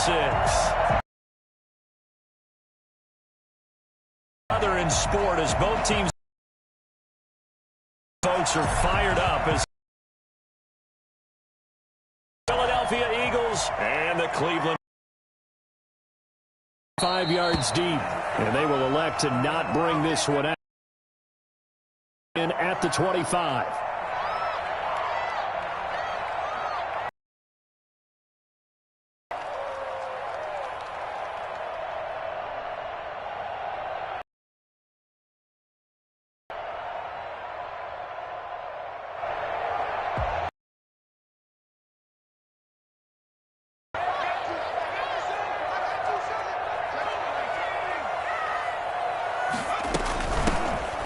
26. Other in sport as both teams folks are fired up as Philadelphia Eagles and the Cleveland 5 yards deep, and they will elect to not bring this one out in at the 25.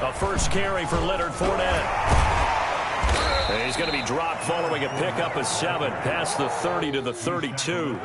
A first carry for Leonard Fournette. He's going to be dropped following a pickup of 7 past the 30 to the 32.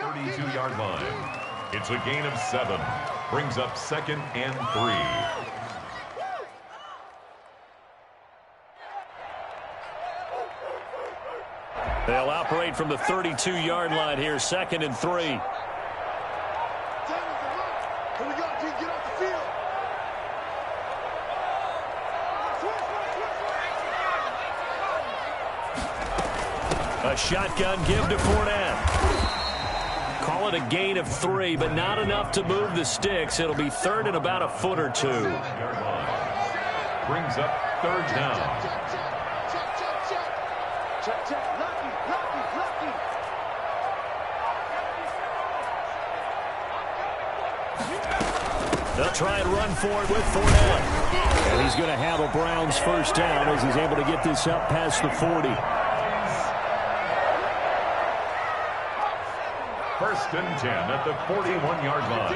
Thirty-two-yard line. It's a gain of 7. Brings up 2nd and 3. They'll operate from the 32-yard line here, 2nd and 3. Here we go, team, get off the field. A shotgun give to Fournette. Call it a gain of 3, but not enough to move the sticks. It'll be 3rd and about a foot or 2. Brings up 3rd down. Check. Lucky. They'll try and run for it with Fournette. And he's going to have a Browns first down as he's able to get this up past the 40. 1st and 10 at the 41-yard line.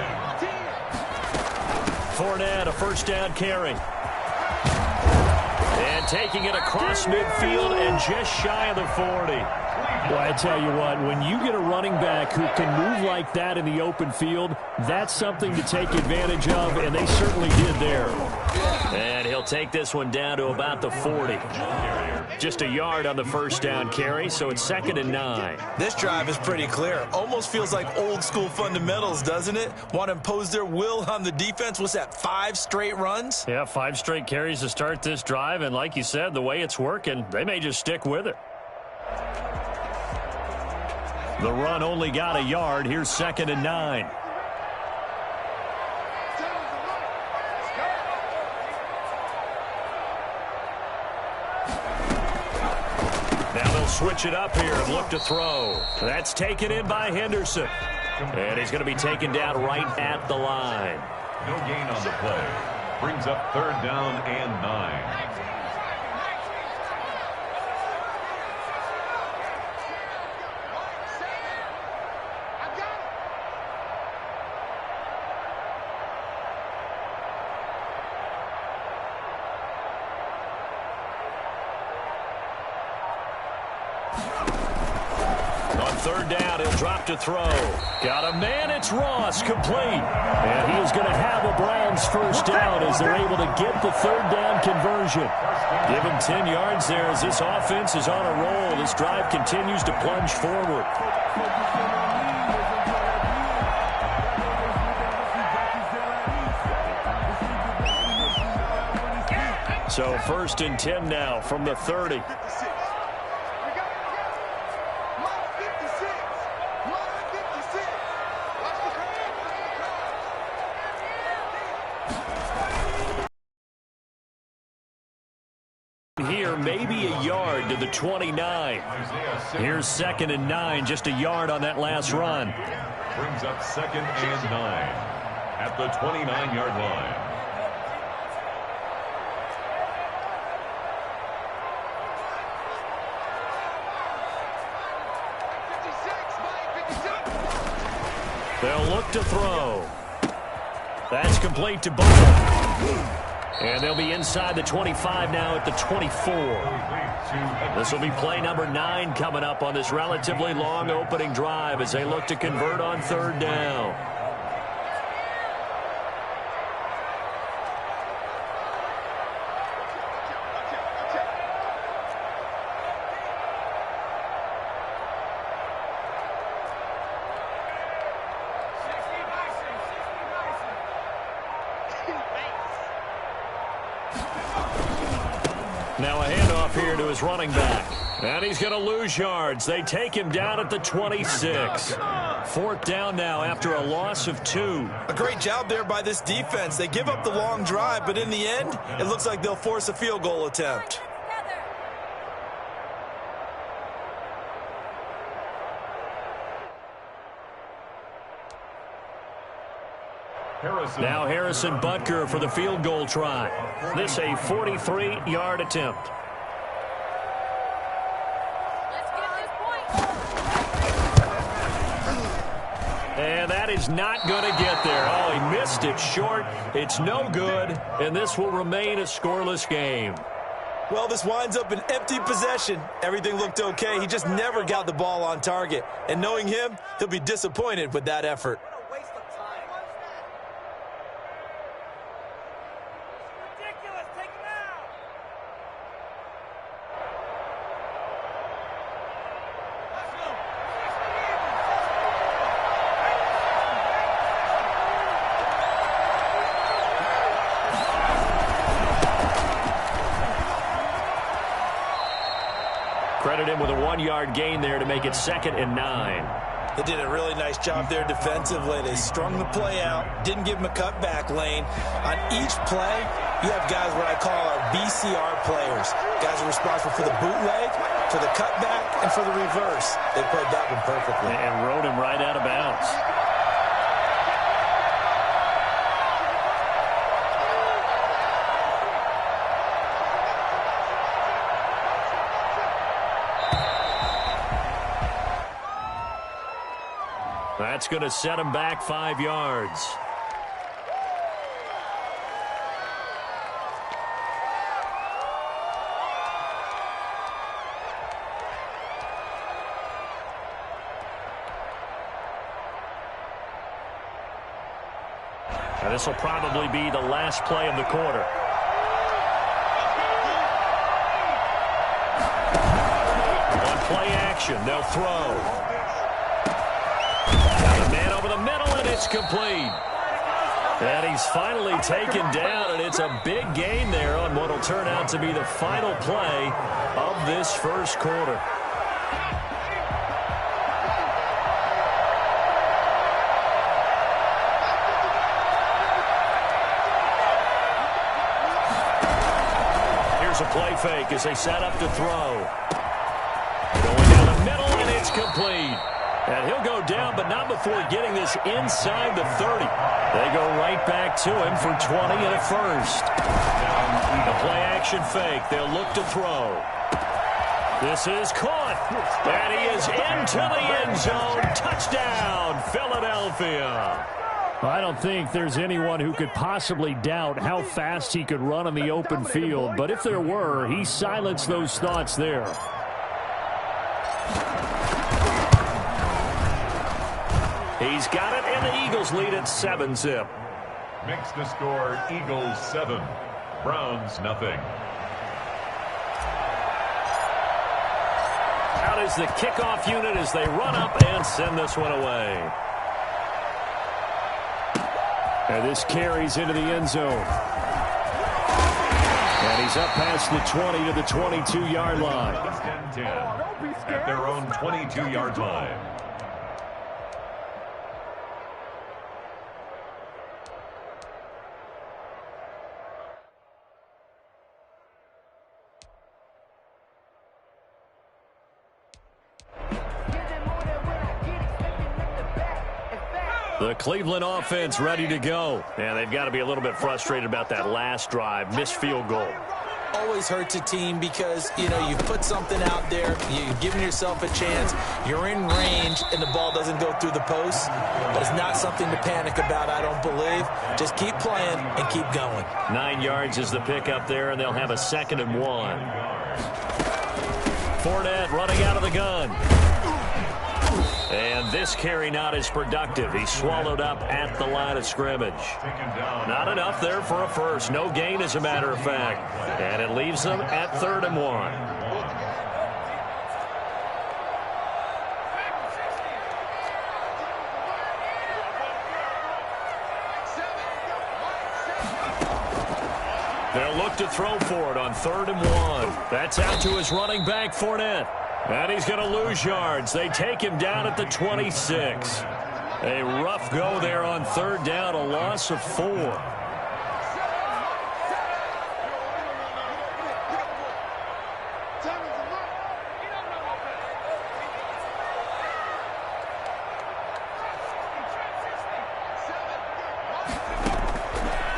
Fournette, a first down carry. And taking it across midfield and just shy of the 40. Well, I tell you what, when you get a running back who can move like that in the open field, that's something to take advantage of, and they certainly did there. And he'll take this one down to about the 40. Just a yard on the first down carry, so it's 2nd and 9. This drive is pretty clear. Almost feels like old school fundamentals, doesn't it? Want to impose their will on the defense. What's that, 5 straight runs? Yeah, 5 straight carries to start this drive, and like you said, the way it's working, they may just stick with it. The run only got a yard. Here's 2nd and 9. He'll switch it up here and look to throw. That's taken in by Henderson. And he's going to be taken down right at the line. No gain on the play. Brings up 3rd down and 9. On 3rd down, he'll drop to throw. Got a man, it's Ross, complete. And he is going to have a Browns first down as they're able to get the 3rd down conversion. Give him 10 yards there as this offense is on a roll. This drive continues to plunge forward. So 1st and 10 now from the 30. Here, maybe a yard to the 29. Here's 2nd and 9, just a yard on that last run. Brings up 2nd and 9 at the 29-yard line. They'll look to throw. That's complete to Butler. And they'll be inside the 25 now at the 24. This will be play number 9 coming up on this relatively long opening drive as they look to convert on 3rd down. Now a handoff here to his running back. And he's going to lose yards. They take him down at the 26. 4th down now after a loss of 2. A great job there by this defense. They give up the long drive, but in the end, it looks like they'll force a field goal attempt. Now Harrison Butker for the field goal try. This a 43-yard attempt. And that is not going to get there. Oh, he missed it short. It's no good, and this will remain a scoreless game. Well, this winds up an empty possession. Everything looked okay. He just never got the ball on target. And knowing him, he'll be disappointed with that effort. Credit him with a 1-yard gain there to make it 2nd and 9. They did a really nice job there defensively. They strung the play out, didn't give him a cutback lane. On each play, you have guys what I call our BCR players. Guys are responsible for the bootleg, for the cutback, and for the reverse. They played that one perfectly. And rode him right out of bounds. That's going to set him back 5 yards. And this will probably be the last play of the quarter. On play action, they'll throw. Over the middle, and it's complete. And he's finally taken down, and it's a big gain there on what will turn out to be the final play of this first quarter. Here's a play fake as they set up to throw. It's complete. And he'll go down, but not before getting this inside the 30. They go right back to him for 20 and a first. The play-action fake. They'll look to throw. This is caught. And he is into the end zone. Touchdown, Philadelphia. I don't think there's anyone who could possibly doubt how fast he could run on the open field. But if there were, he silenced those thoughts there. He's got it, and the Eagles lead at 7-zip. Makes the score Eagles 7, Browns nothing. Out is the kickoff unit as they run up and send this one away. And this carries into the end zone. And he's up past the 20 to the 22-yard line. 10-10 at their own 22-yard line. The Cleveland offense ready to go. And they've got to be a little bit frustrated about that last drive. Missed field goal. Always hurts a team because, you know, you put something out there, you've given yourself a chance, you're in range, and the ball doesn't go through the post. But it's not something to panic about, I don't believe. Just keep playing and keep going. 9 yards is the pickup there, and they'll have a 2nd and 1. Fournette running out of the gun. And this carry not as productive. He's swallowed up at the line of scrimmage. Not enough there for a first. No gain, as a matter of fact. And it leaves them at 3rd and 1. They'll look to throw for it on 3rd and 1. That's out to his running back, Fournette. And he's going to lose yards. They take him down at the 26. A rough go there on 3rd down, a loss of 4.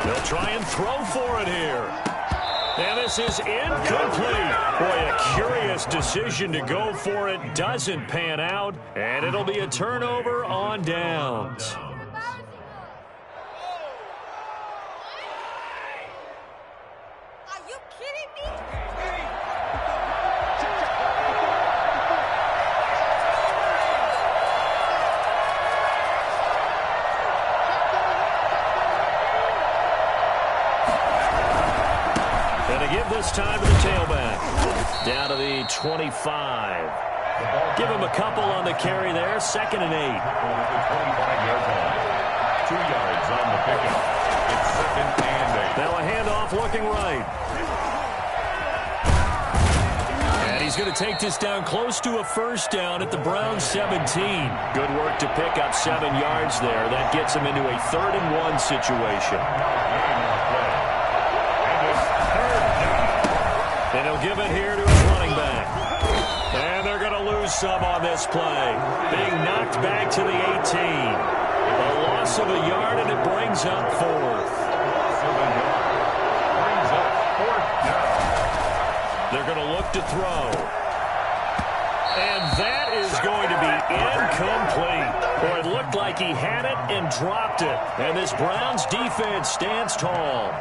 They'll try and throw for it here. And this is incomplete. Boy, a curious decision to go for it. Doesn't pan out. And it'll be a turnover on downs. Are you kidding me? Give this time to the tailback. Down to the 25. Give him a couple on the carry there. 2nd and 8. 25-yard line. 2 yards on the pickup. It's 2nd and 8. Now a handoff looking right. And he's going to take this down close to a first down at the Browns 17. Good work to pick up 7 yards there. That gets him into a 3rd and 1 situation. And he'll give it here to his running back. And they're going to lose some on this play. Being knocked back to the 18. A loss of a yard, and it brings up 4th. They're going to look to throw. And that is going to be incomplete. Boy, it looked like he had it and dropped it. And this Browns defense stands tall.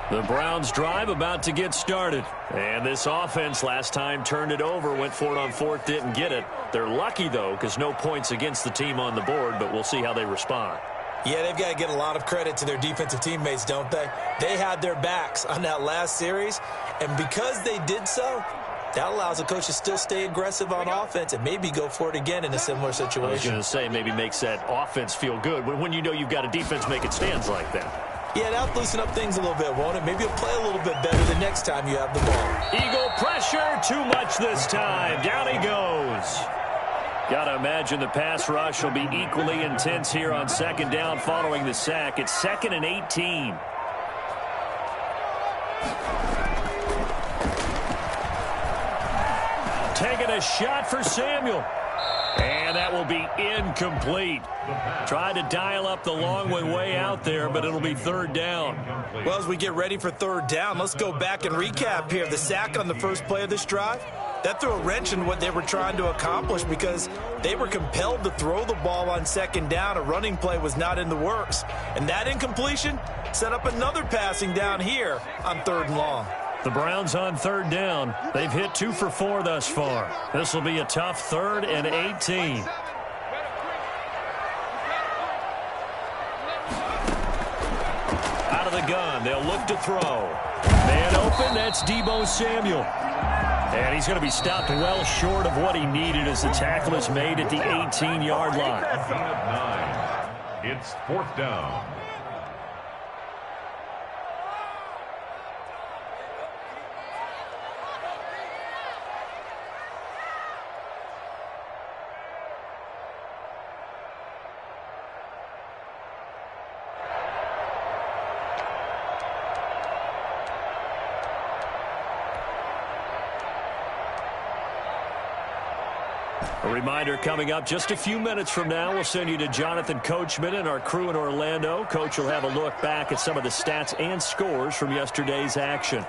The Browns drive about to get started. And this offense last time turned it over, went for it on 4th, didn't get it. They're lucky, though, because no points against the team on the board, but we'll see how they respond. Yeah, they've got to get a lot of credit to their defensive teammates, don't they? They had their backs on that last series, and because they did so, that allows the coach to still stay aggressive on offense and maybe go for it again in a similar situation. I was going to say maybe makes that offense feel good when you know you've got a defense making stands like that. Yeah, that'll loosen up things a little bit, won't it? Maybe you'll play a little bit better the next time you have the ball. Eagle pressure, too much this time. Down he goes. Got to imagine the pass rush will be equally intense here on second down following the sack. It's 2nd and 18. Taking a shot for Samuel. And that will be incomplete. Tried to dial up the long one way out there, but it'll be 3rd down. Well, as we get ready for 3rd down, let's go back and recap here. The sack on the first play of this drive, that threw a wrench in what they were trying to accomplish because they were compelled to throw the ball on 2nd down. A running play was not in the works. And that incompletion set up another passing down here on 3rd and long. The Browns on 3rd down. They've hit 2 for 4 thus far. This will be a tough 3rd and 18. Out of the gun. They'll look to throw. Man open. That's Deebo Samuel. And he's going to be stopped well short of what he needed as the tackle is made at the 18-yard line. It's 4th down. A reminder coming up just a few minutes from now, we'll send you to Jonathan Coachman and our crew in Orlando. Coach will have a look back at some of the stats and scores from yesterday's action.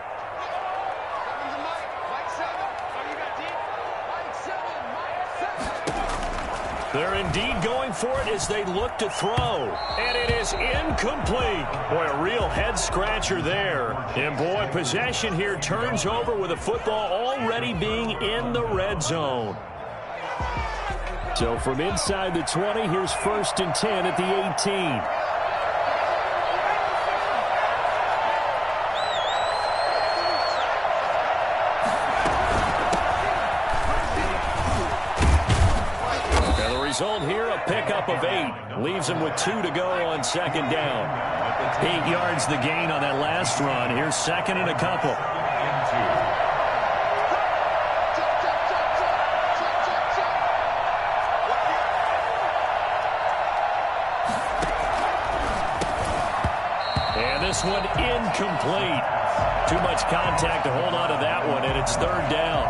They're indeed going for it as they look to throw. And it is incomplete. Boy, a real head-scratcher there. And, boy, possession here turns over with the football already being in the red zone. So from inside the 20, here's 1st and 10 at the 18. Result here, a pickup of 8. Leaves him with 2 to go on 2nd down. 8 yards the gain on that last run. Here's 2nd and a couple. And this one incomplete. Too much contact to hold on to that one, and it's 3rd down.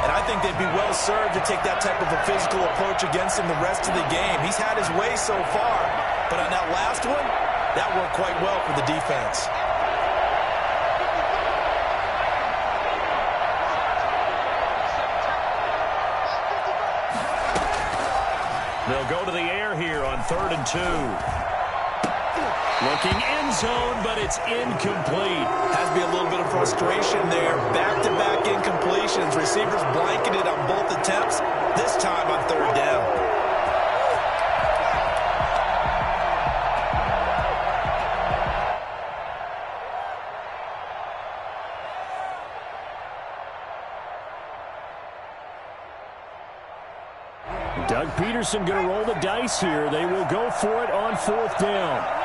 And I think they'd be well served to take that type of a physical approach against him the rest of the game. He's had his way so far, but on that last one, that worked quite well for the defense. They'll go to the air here on 3rd and 2. Looking end zone, but it's incomplete. Has to be a little bit of frustration there. Back-to-back incompletions. Receivers blanketed on both attempts, this time on 3rd down. Doug Peterson going to roll the dice here. They will go for it on 4th down.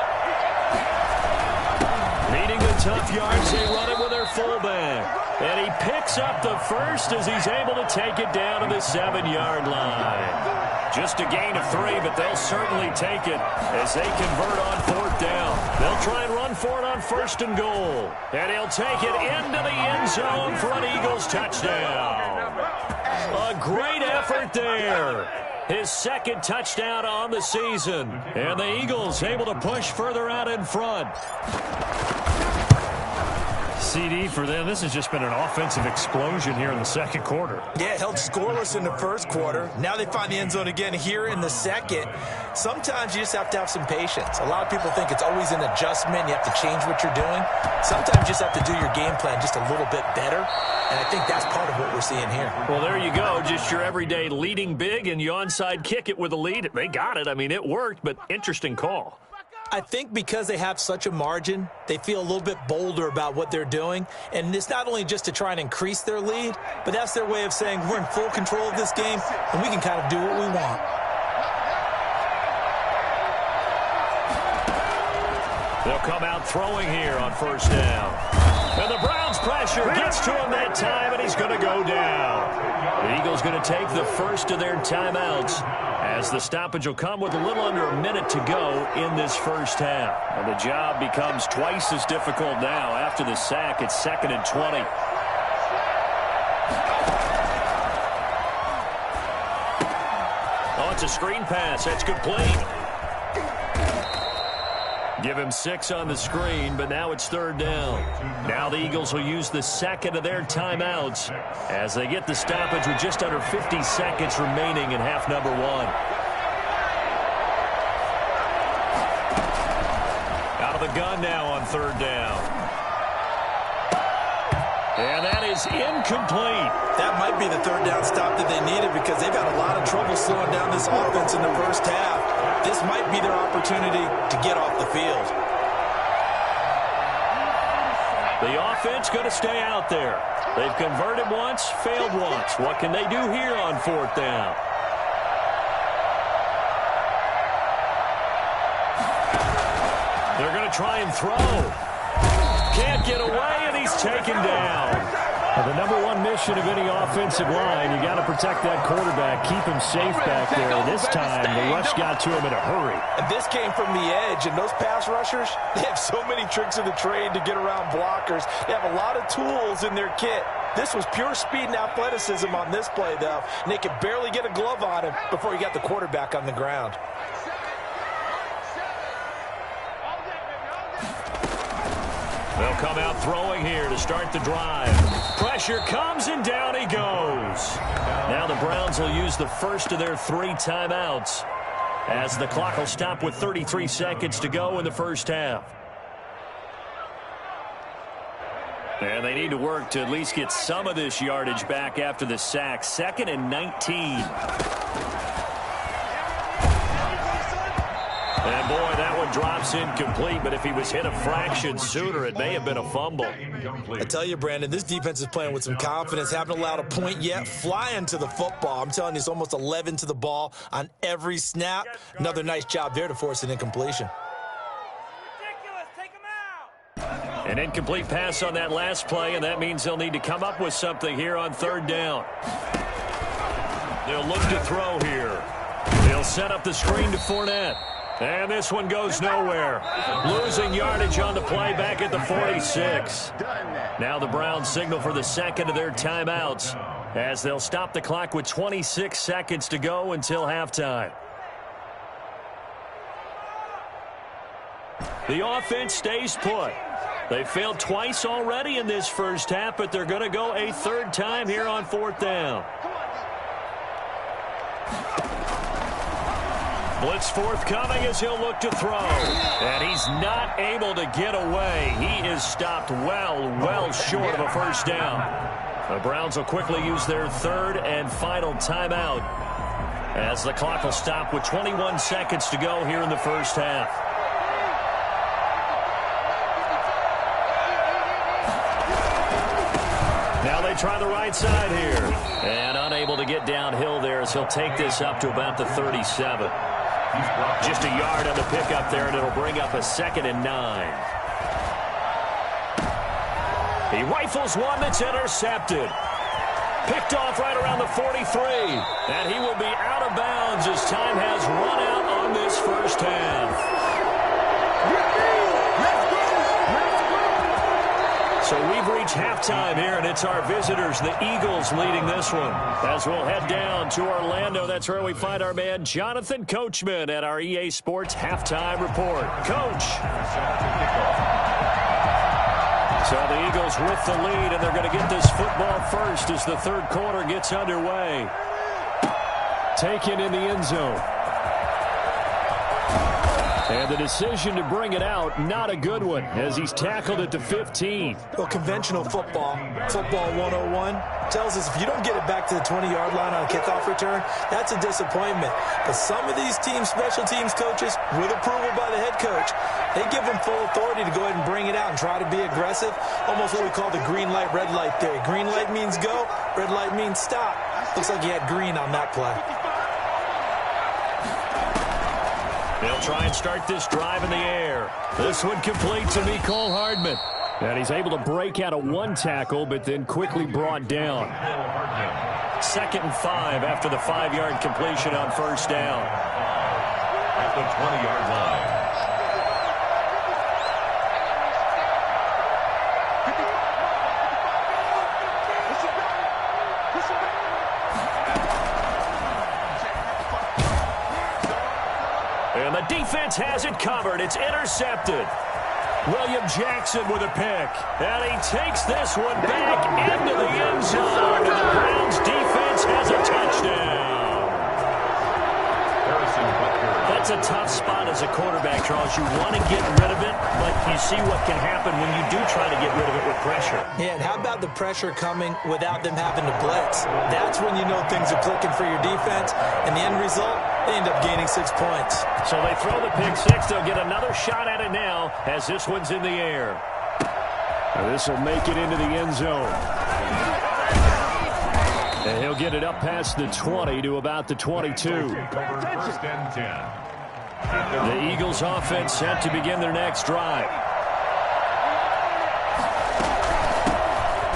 Needing the tough yards, they run it with their fullback. And he picks up the first as he's able to take it down to the 7-yard line. Just a gain of 3, but they'll certainly take it as they convert on 4th down. They'll try and run for it on 1st and goal. And he'll take it into the end zone for an Eagles touchdown. A great effort there. His 2nd touchdown on the season. And the Eagles able to push further out in front. CD for them. This has just been an offensive explosion here in the 2nd quarter. Yeah, held scoreless in the 1st quarter. Now they find the end zone again here in the 2nd. Sometimes you just have to have some patience. A lot of people think it's always an adjustment. You have to change what you're doing. Sometimes you just have to do your game plan just a little bit better. And I think that's part of what we're seeing here. Well, there you go. Just your everyday leading big, and you onside kick it with a lead. They got it. I mean, it worked, but interesting call. I think because they have such a margin, they feel a little bit bolder about what they're doing. And it's not only just to try and increase their lead, but that's their way of saying we're in full control of this game, and we can kind of do what we want. They'll come out throwing here on first down. And the Browns' pressure gets to him that time, and he's going to go down. The Eagles going to take the first of their timeouts, as the stoppage will come with a little under a minute to go in this first half. And the job becomes twice as difficult now. After the sack, it's 2nd and 20. Oh, it's a screen pass. That's complete. Give him 6 on the screen, but now it's 3rd down. Now the Eagles will use the second of their timeouts as they get the stoppage with just under 50 seconds remaining in half number 1. Out of the gun now on 3rd down. And that is incomplete. That might be the 3rd down stop that they needed, because they've had a lot of trouble slowing down this offense in the first half. This might be their opportunity to get off the field. The offense going to stay out there. They've converted once, failed once. What can they do here on 4th down? They're going to try and throw. Can't get away, and he's taken down. The number one mission of any offensive line, you got to protect that quarterback, keep him safe back there. This time, the rush got to him in a hurry. And this came from the edge, and those pass rushers, they have so many tricks of the trade to get around blockers. They have a lot of tools in their kit. This was pure speed and athleticism on this play, though, and they could barely get a glove on him before he got the quarterback on the ground. They'll come out throwing here to start the drive. Pressure comes, and down he goes. Now the Browns will use the first of their 3 timeouts, as the clock will stop with 33 seconds to go in the first half. And they need to work to at least get some of this yardage back after the sack. 2nd and 19. And boy, that one drops incomplete, but if he was hit a fraction sooner, it may have been a fumble. I tell you, Brandon, this defense is playing with some confidence. Haven't allowed a point yet. Flying to the football. I'm telling you, it's almost 11 to the ball on every snap. Another nice job there to force an incompletion. An incomplete pass on that last play, and that means they'll need to come up with something here on 3rd down. They'll look to throw here. They'll set up the screen to Fournette. And this one goes nowhere. Losing yardage on the play back at the 46. Now the Browns signal for the second of their timeouts, as they'll stop the clock with 26 seconds to go until halftime. The offense stays put. They failed twice already in this first half, but they're going to go a 3rd time here on 4th down. Blitz forthcoming as he'll look to throw. And he's not able to get away. He is stopped well short of a first down. The Browns will quickly use their 3rd and final timeout, as the clock will stop with 21 seconds to go here in the first half. Now they try the right side here. And unable to get downhill there, as he'll take this up to about the 37. Just a yard on the pickup there, and it'll bring up a 2nd and 9. He rifles one that's intercepted. Picked off right around the 43. And he will be out of bounds as time has run out on this first half. So we've reached halftime here, and it's our visitors, the Eagles, leading this one. As we'll head down to Orlando, that's where we find our man Jonathan Coachman at our EA Sports Halftime Report. Coach. So the Eagles with the lead, and they're going to get this football first as the 3rd quarter gets underway. Taken in the end zone. And the decision to bring it out, not a good one, as he's tackled at the 15. Well, conventional football 101, tells us if you don't get it back to the 20-yard line on a kickoff return, that's a disappointment. But some of these team special teams coaches, with approval by the head coach, they give them full authority to go ahead and bring it out and try to be aggressive, almost what we call the green light, red light theory. Green light means go, red light means stop. Looks like he had green on that play. They'll try and start this drive in the air. This one complete to Mecole Hardman. And he's able to break out of one tackle, but then quickly brought down. 2nd and 5 after the 5-yard completion on first down. At the 20-yard line. And the defense has it covered. It's intercepted. William Jackson with a pick. And he takes this one back into the end zone. And the Browns defense has a touchdown. That's a tough spot as a quarterback, Charles. You want to get rid of it, but you see what can happen when you do try to get rid of it with pressure. Yeah, and how about the pressure coming without them having to blitz? That's when you know things are clicking for your defense. And the end result, they end up gaining 6 points. So they throw the pick six. They'll get another shot at it now as this one's in the air. This will make it into the end zone. And he'll get it up past the 20 to about the 22. 1st and 10. The Eagles offense set to begin their next drive.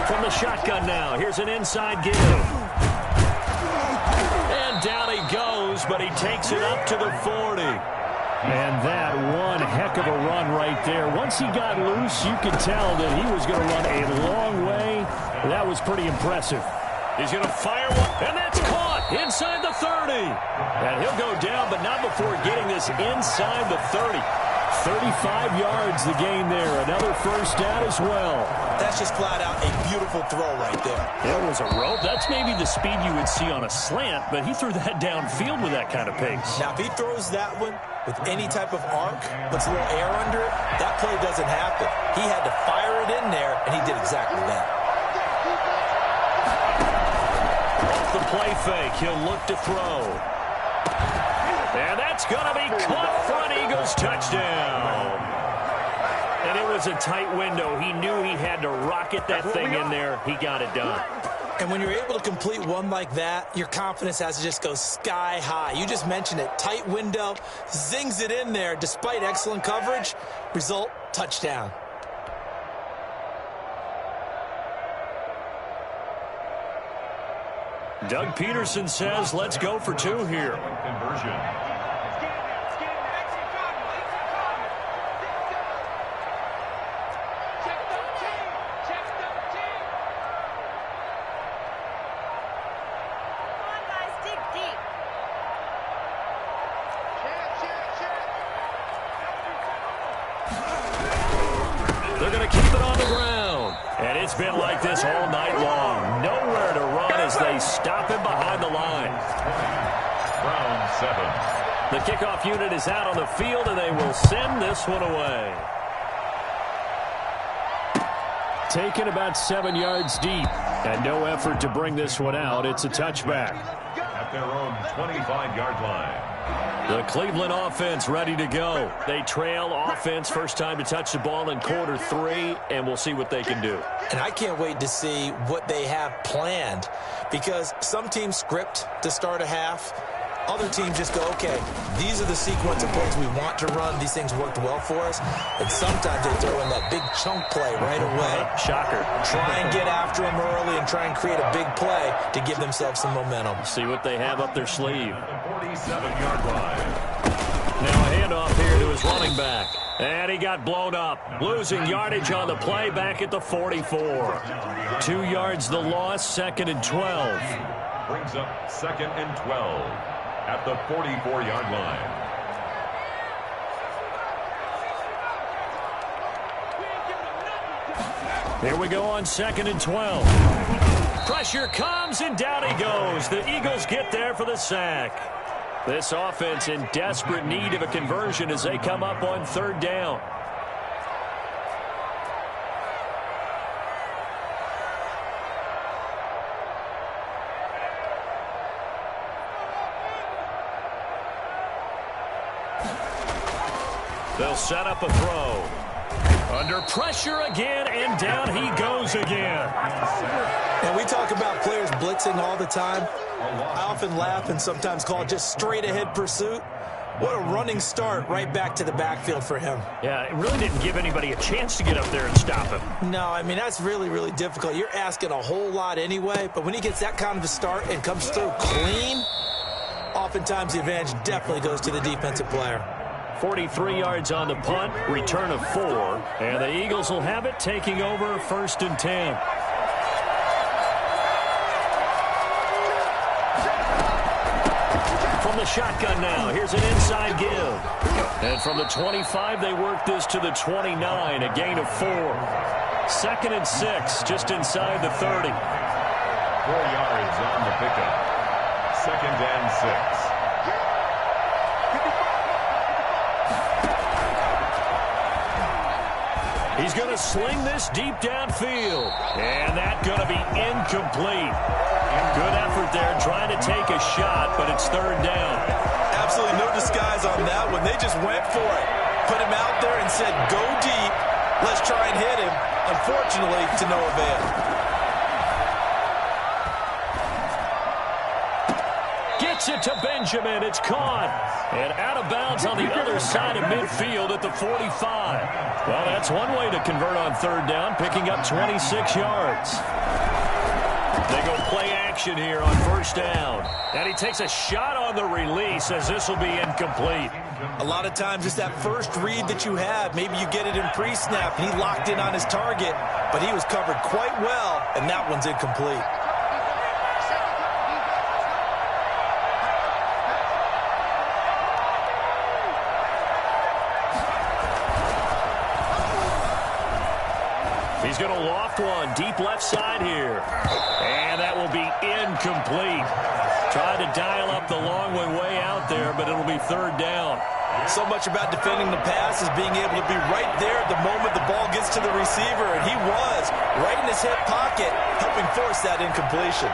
From the shotgun now, here's an inside give. And down he goes, but he takes it up to the 40. And that one heck of a run right there. Once he got loose, you could tell that he was going to run a long way. That was pretty impressive. He's going to fire one, and that's caught inside the 30. And he'll go down, but not before getting this inside the 30. 35 yards the gain there. Another first down as well. That's just flat out a beautiful throw right there. It was a rope. That's maybe the speed you would see on a slant, but he threw that downfield with that kind of pace. Now, if he throws that one with any type of arc, puts a little air under it, that play doesn't happen. He had to fire it in there, and he did exactly that. Off the play fake, he'll look to throw. And that's going to be caught for an Eagles touchdown. And it was a tight window. He knew he had to rocket that thing in there. He got it done. And when you're able to complete one like that, your confidence has to just go sky high. You just mentioned it. Tight window, zings it in there despite excellent coverage. Result, touchdown. Doug Peterson says, let's go for two here. Conversion. They're going to keep it on the ground. And it's been like this all night long. Nowhere to run as they stop him behind the line. Round 7. The kickoff unit is out on the field, and they will send this one away. Taken about 7 yards deep, and no effort to bring this one out. It's a touchback. At their own 25-yard line. The Cleveland offense ready to go. They trail offense, first time to touch the ball in quarter 3, and we'll see what they can do. And I can't wait to see what they have planned, because some teams script to start a half. Other teams just go, okay, these are the sequence of plays we want to run. These things worked well for us. And sometimes they throw in that big chunk play right away. Shocker. Try and get after them early and try and create a big play to give themselves some momentum. See what they have up their sleeve. The 47-yard line. Now a handoff here to his running back. And he got blown up. Losing yardage on the play back at the 44. 2 yards the loss, 2nd and 12. Brings up 2nd and 12 at the 44-yard line. Here we go on 2nd and 12. Pressure comes, and down he goes. The Eagles get there for the sack. This offense in desperate need of a conversion as they come up on 3rd down. They'll set up a throw. Under pressure again, and down he goes again. And we talk about players blitzing all the time. I often laugh and sometimes call it just straight-ahead pursuit. What a running start right back to the backfield for him. Yeah, it really didn't give anybody a chance to get up there and stop him. No, I mean, that's really, really difficult. You're asking a whole lot anyway, but when he gets that kind of a start and comes through clean, oftentimes the advantage definitely goes to the defensive player. 43 yards on the punt, return of 4, and the Eagles will have it, taking over 1st and 10. From the shotgun now, here's an inside give. And from the 25, they work this to the 29, a gain of 4. 2nd and 6, just inside the 30. 4 yards on the pickup. 2nd and 6. He's going to sling this deep downfield. And that's going to be incomplete. Good effort there trying to take a shot, but it's 3rd down. Absolutely no disguise on that one. They just went for it. Put him out there and said, go deep. Let's try and hit him. Unfortunately, to no avail. Gets it to Benjamin. It's caught. And out of bounds on the other side of midfield at the 45. Well, that's one way to convert on 3rd down, picking up 26 yards. They go play action here on 1st down. And he takes a shot on the release as this will be incomplete. A lot of times it's that first read that you have. Maybe you get it in pre-snap, and he locked in on his target, but he was covered quite well, and that one's incomplete. He's going to loft one deep left side here. And that will be incomplete. Tried to dial up the long way out there, but it'll be 3rd down. So much about defending the pass is being able to be right there at the moment the ball gets to the receiver, and he was right in his hip pocket, helping force that incompletion.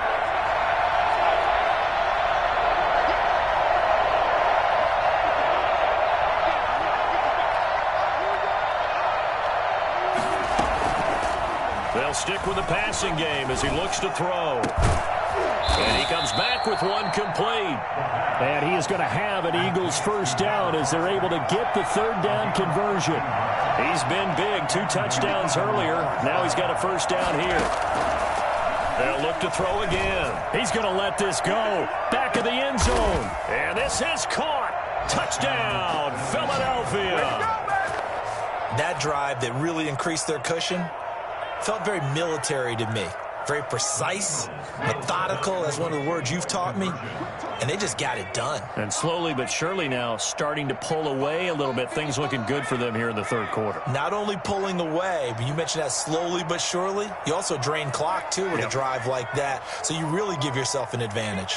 They'll stick with the passing game as he looks to throw. And he comes back with one complete. And he is going to have an Eagles 1st down as they're able to get the 3rd down conversion. He's been big, 2 touchdowns earlier. Now he's got a 1st down here. They'll look to throw again. He's going to let this go. Back of the end zone. And this is caught. Touchdown, Philadelphia. That drive that really increased their cushion felt very military to me. Very precise, methodical, that's one of the words you've taught me. And they just got it done. And slowly but surely now starting to pull away a little bit. Things looking good for them here in the 3rd quarter. Not only pulling away, but you mentioned that slowly but surely. You also drain clock, too, with a drive like that. So you really give yourself an advantage.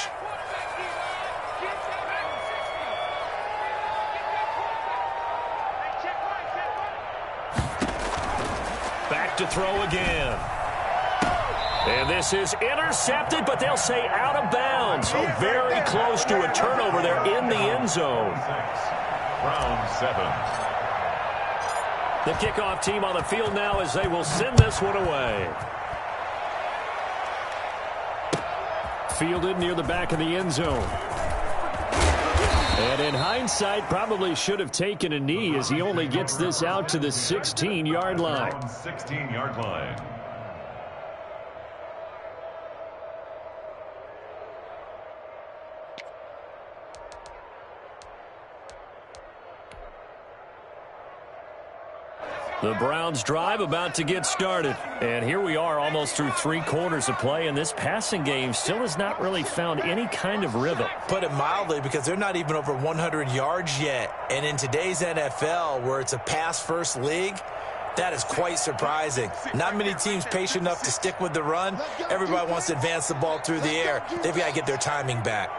Back to throw again. And this is intercepted, but they'll say out of bounds. So very close to a turnover there in the end zone. Round 7. The kickoff team on the field now as they will send this one away. Fielded near the back of the end zone. And in hindsight, probably should have taken a knee as he only gets this out to the 16-yard line. 16-yard line. The Browns drive about to get started. And here we are almost through 3 quarters of play, and this passing game still has not really found any kind of rhythm. Put it mildly, because they're not even over 100 yards yet. And in today's NFL, where it's a pass-first league, that is quite surprising. Not many teams patient enough to stick with the run. Everybody wants to advance the ball through the air. They've got to get their timing back.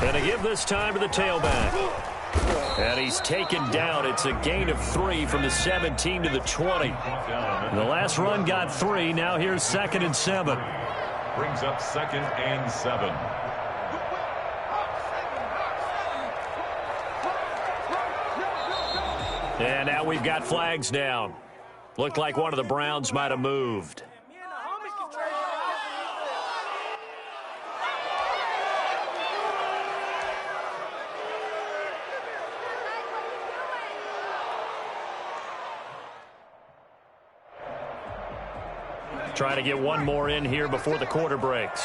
And a give this time to the tailback. And he's taken down. It's a gain of 3 from the 17 to the 20. The last run got 3. Now here's 2nd and 7. Brings up 2nd and 7. And now we've got flags down. Looked like one of the Browns might have moved. Trying to get one more in here before the quarter breaks.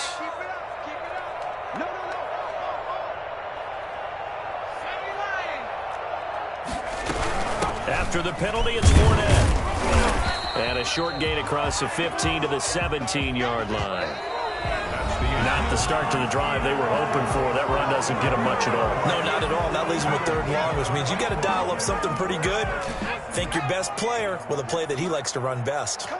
After the penalty, it's Fournette. And a short gain across the 15 to the 17-yard line. Not the start to the drive they were hoping for. That run doesn't get them much at all. No, not at all. That leaves them with 3rd and long, which means you got to dial up something pretty good. Think your best player with a play that he likes to run best.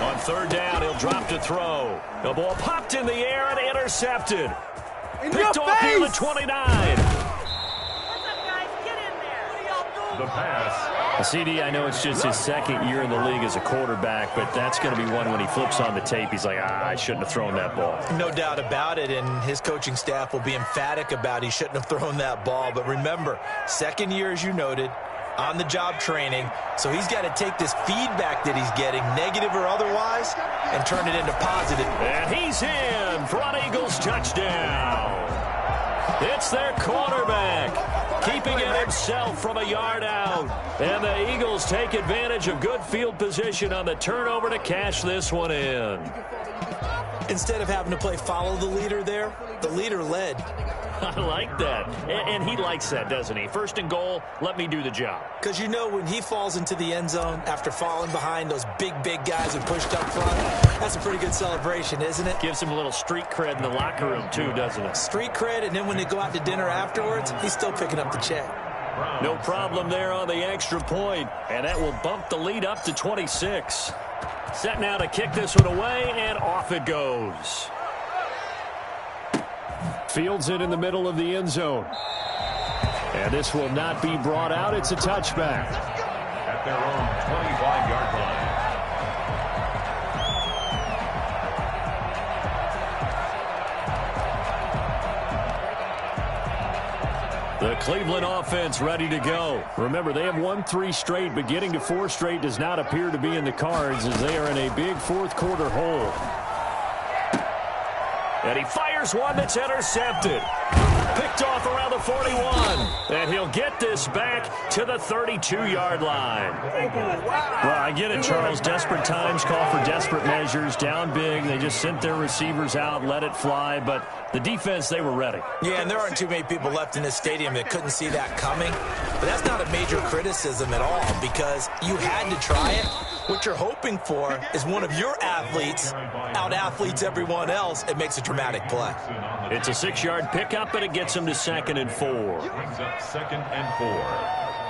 On 3rd down, he'll drop to throw. The ball popped in the air and intercepted. Picked off near the 29. The pass. CD, I know it's just his 2nd year in the league as a quarterback, but that's going to be one when he flips on the tape. He's like, I shouldn't have thrown that ball. No doubt about it, and his coaching staff will be emphatic about he shouldn't have thrown that ball. But remember, 2nd year, as you noted, on-the-job training, so he's got to take this feedback that he's getting, negative or otherwise, and turn it into positive. And he's in. Front Eagles touchdown. It's their quarterback, keeping it himself from a yard out. And the Eagles take advantage of good field position on the turnover to cash this one in. Instead of having to play follow the leader there, the leader led. I like that. And he likes that, doesn't he? 1st and goal, let me do the job. Because you know when he falls into the end zone after falling behind those big guys who pushed up front, that's a pretty good celebration, isn't it? Gives him a little street cred in the locker room, too, doesn't it? Street cred, and then when they go out to dinner afterwards, he's still picking up the check. No problem there on the extra point, and that will bump the lead up to 26. Set now to kick this one away, and off it goes. Fields it in the middle of the end zone. And this will not be brought out. It's a touchback. At their own 25-yard line. The Cleveland offense ready to go. Remember, they have won 3 straight, but getting to 4 straight does not appear to be in the cards as they are in a big 4th quarter hole. And he fires one that's intercepted. Picked off around the 41. And he'll get this back to the 32-yard line. Well, I get it, Charles. Desperate times call for desperate measures. Down big. They just sent their receivers out, let it fly. But the defense, they were ready. Yeah, and there aren't too many people left in this stadium that couldn't see that coming. But that's not a major criticism at all because you had to try it. What you're hoping for is one of your athletes out-athletes everyone else. It makes a dramatic play. It's a 6-yard pickup, and it gets him to 2nd and 4. Brings up 2nd and 4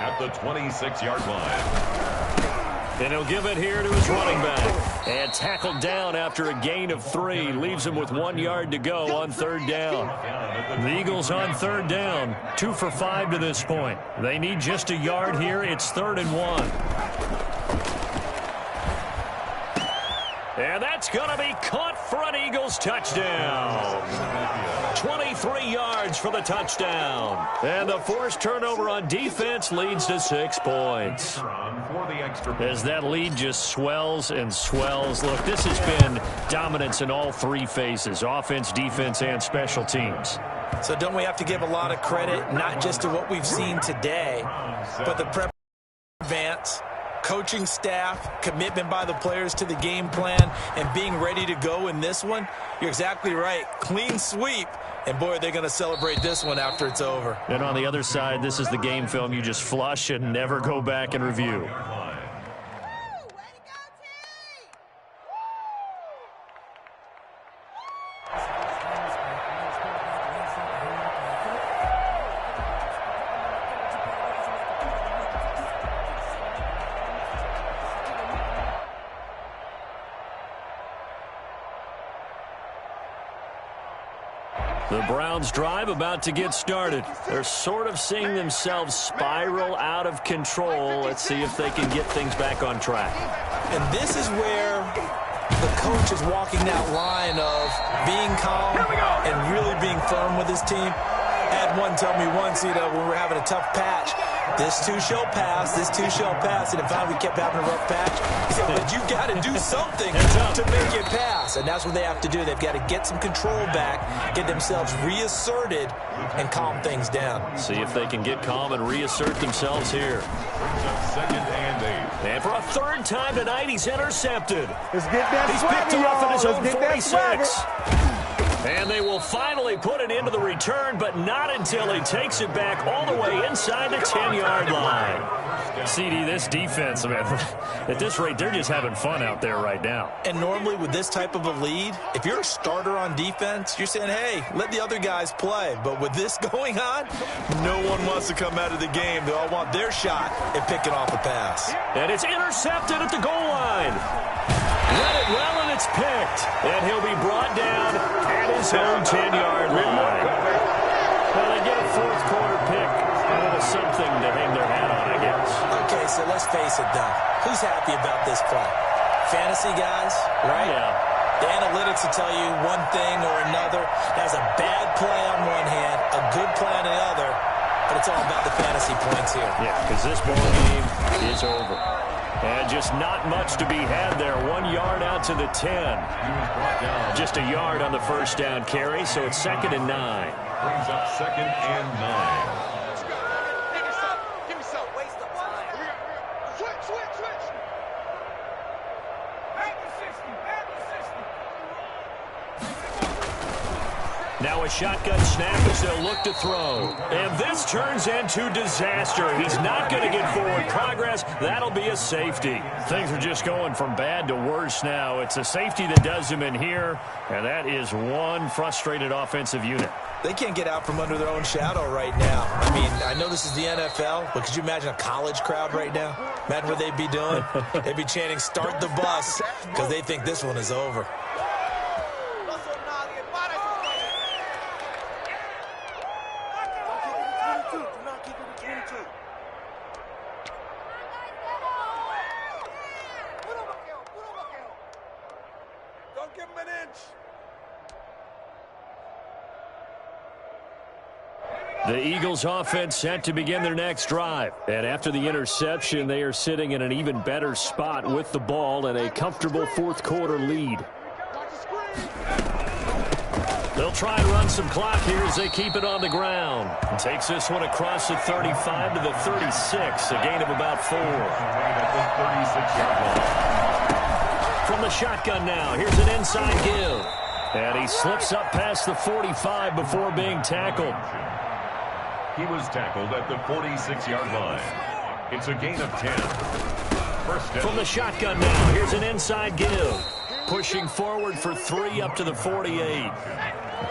at the 26-yard line. And he'll give it here to his running back. And tackled down after a gain of 3. Leaves him with 1 yard to go on 3rd down. The Eagles on 3rd down. 2 for 5 to this point. They need just a yard here. It's 3rd and 1. And that's going to be caught for an Eagles touchdown. 23 yards for the touchdown. And the forced turnover on defense leads to 6 points. As that lead just swells and swells. Look, this has been dominance in all 3 phases, offense, defense, and special teams. So don't we have to give a lot of credit, not just to what we've seen today, but the prep advance, coaching staff, commitment by the players to the game plan, and being ready to go in this one? You're exactly right. Clean sweep. And, boy, they're going to celebrate this one after it's over. And on the other side, this is the game film you just flush and never go back and review. The Browns drive about to get started. They're sort of seeing themselves spiral out of control. Let's see if they can get things back on track. And this is where the coach is walking that line of being calm and really being firm with his team. I had one tell me once, when we were having a tough patch, This too shall pass. This too shall pass. And if finally we kept having a rough patch, he said, but you got to do something to make it pass. And that's what they have to do. They've got to get some control back, get themselves reasserted, and calm things down. See if they can get calm and reassert themselves here. Second and 8. And for a third time tonight, he's intercepted. Let's get that He's swagger, picked off at his y'all. own Let's get that 46. swagger. And they will finally put it into the return, but not until he takes it back all the way inside the 10-yard line. CD, this defense, man, at this rate, they're just having fun out there right now. And normally with this type of a lead, if you're a starter on defense, you're saying, hey, let the other guys play. But with this going on, no one wants to come out of the game. They all want their shot at picking off a pass. And it's intercepted at the goal line. Read it well, and it's picked. And he'll be brought down at his own 10-yard line. Well, they get a fourth quarter pick. A little something to hang their hat on, I guess. Okay, so let's face it, though. Who's happy about this play? Fantasy guys, right? Yeah. The analytics will tell you one thing or another. That's a bad play on one hand, a good play on the other, but it's all about the fantasy points here. Yeah, because this ball game is over. And just not much to be had there. 1 yard out to the 10. Just a yard on the first down carry, so it's 2nd and 9. Brings up 2nd and 9. Give me some. Waste of time. Switch. Back to 60. Now a shotgun snap as they'll look to throw. And this turns into disaster. He's not going to get forward progress. That'll be a safety. Things are just going from bad to worse now. It's a safety that does him in here, and that is one frustrated offensive unit. They can't get out from under their own shadow right now. I mean, I know this is the NFL, but could you imagine a college crowd right now? Imagine what they'd be doing. They'd be chanting, start the bus, because they think this one is over. Don't give him an inch. The Eagles offense set to begin their next drive. And after the interception, they are sitting in an even better spot with the ball and a comfortable fourth quarter lead. They'll try and run some clock here as they keep it on the ground. Takes this one across the 35 to the 36, a gain of about 4. From the shotgun now, here's an inside give. And he slips up past the 45 before being tackled. He was tackled at the 46-yard line. It's a gain of 10. First down. From the shotgun now, here's an inside give. Pushing forward for 3 up to the 48.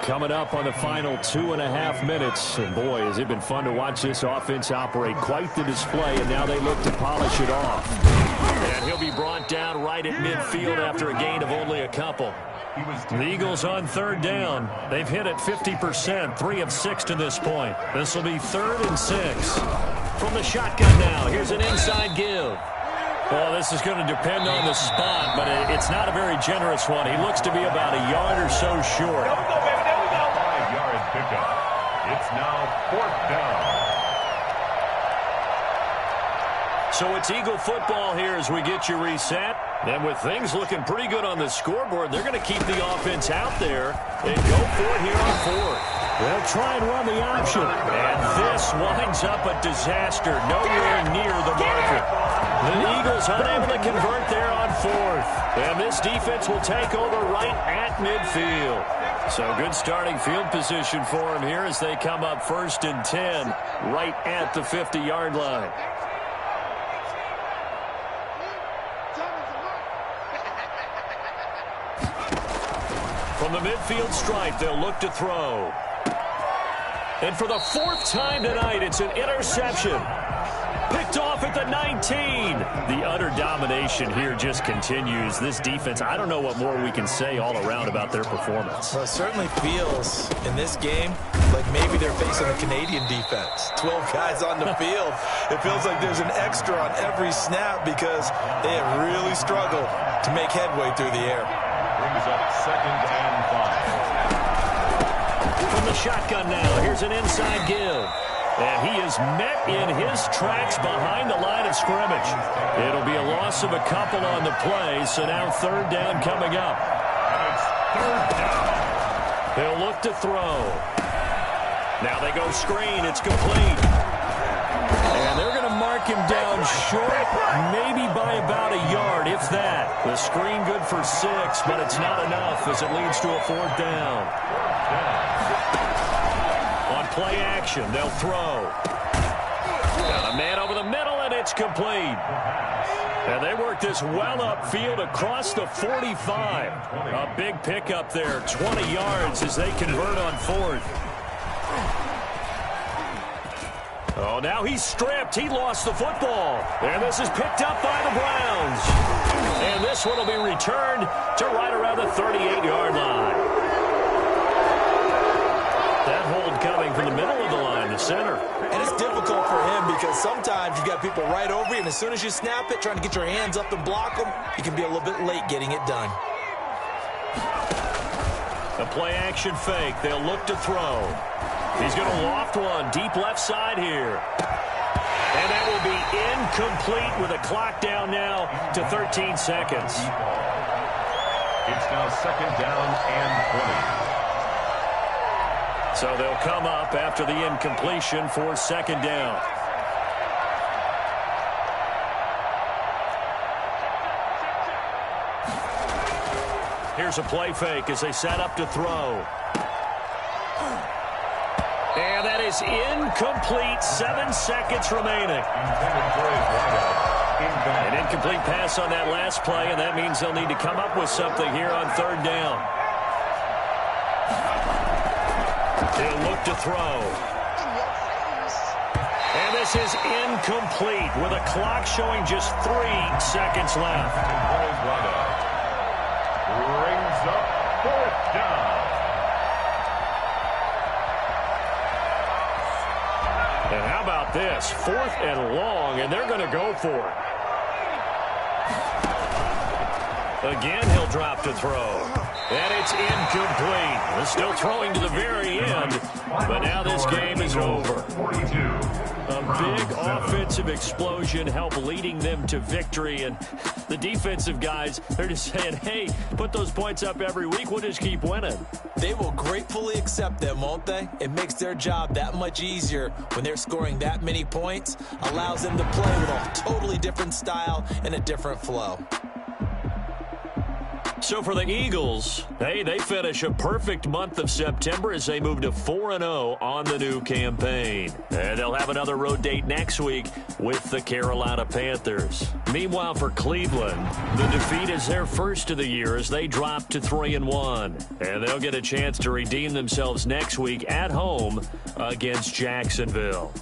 Coming up on the final 2.5 minutes. And boy, has it been fun to watch this offense operate. Quite the display, and now they look to polish it off. And he'll be brought down right at midfield after a gain of only a couple. The Eagles on third down. They've hit it 50%, 3 of 6 to this point. This will be 3rd and 6. From the shotgun now, here's an inside give. Well, this is going to depend on the spot, but it's not a very generous one. He looks to be about a yard or so short. 5-yard pickup. It's now 4th down. So it's Eagle football here as we get you reset. And with things looking pretty good on the scoreboard, they're going to keep the offense out there and go for it here on 4th. They'll try and run the option. And this winds up a disaster, nowhere near the marker. The Eagles unable to convert there on 4th. And this defense will take over right at midfield. So good starting field position for them here as they come up 1st and 10 right at the 50-yard line. From the midfield stripe, they'll look to throw. And for the 4th time tonight, it's an interception. Picked off at the 19. The utter domination here just continues. This defense, I don't know what more we can say all around about their performance. Well, it certainly feels in this game like maybe they're facing a Canadian defense. 12 guys on the field. It feels like there's an extra on every snap because they have really struggled to make headway through the air. Brings up 2nd and 5. From the shotgun now, here's an inside give. And he is met in his tracks behind the line of scrimmage. It'll be a loss of a couple on the play, so now third down coming up. Third down. He'll look to throw. Now they go screen. It's complete. And they're going to mark him down short, maybe by about a yard, if that. The screen good for 6, but it's not enough as it leads to a fourth down. On play action, they'll throw. Got a man over the middle, and it's complete. And they work this well upfield across the 45. A big pickup there, 20 yards as they convert on fourth. Oh, now he's stripped. He lost the football. And this is picked up by the Browns. And this one will be returned to right around the 38-yard line. That hold coming from the middle of the line, the center. And it's difficult for him because sometimes you've got people right over you, and as soon as you snap it, trying to get your hands up and block them, you can be a little bit late getting it done. A play-action fake. They'll look to throw. He's going to loft one deep left side here. And that will be incomplete with a clock down now to 13 seconds. It's now second down and 20. So they'll come up after the incompletion for second down. Here's a play fake as they set up to throw. And that is incomplete. 7 seconds remaining. An incomplete pass on that last play, and that means they'll need to come up with something here on third down. He'll look to throw. And this is incomplete with a clock showing just 3 seconds left. Brings up fourth down. And how about this? 4th and long, and they're going to go for it. Again, he'll drop to throw. And it's incomplete. They're still throwing to the very end, but now this game is over. A big offensive explosion helped leading them to victory, and the defensive guys, they're just saying, hey, put those points up every week, we'll just keep winning. They will gratefully accept them, won't they? It makes their job that much easier when they're scoring that many points, allows them to play with a totally different style and a different flow. So for the Eagles, hey, they finish a perfect month of September as they move to 4-0 on the new campaign. And they'll have another road date next week with the Carolina Panthers. Meanwhile, for Cleveland, the defeat is their first of the year as they drop to 3-1. And they'll get a chance to redeem themselves next week at home against Jacksonville.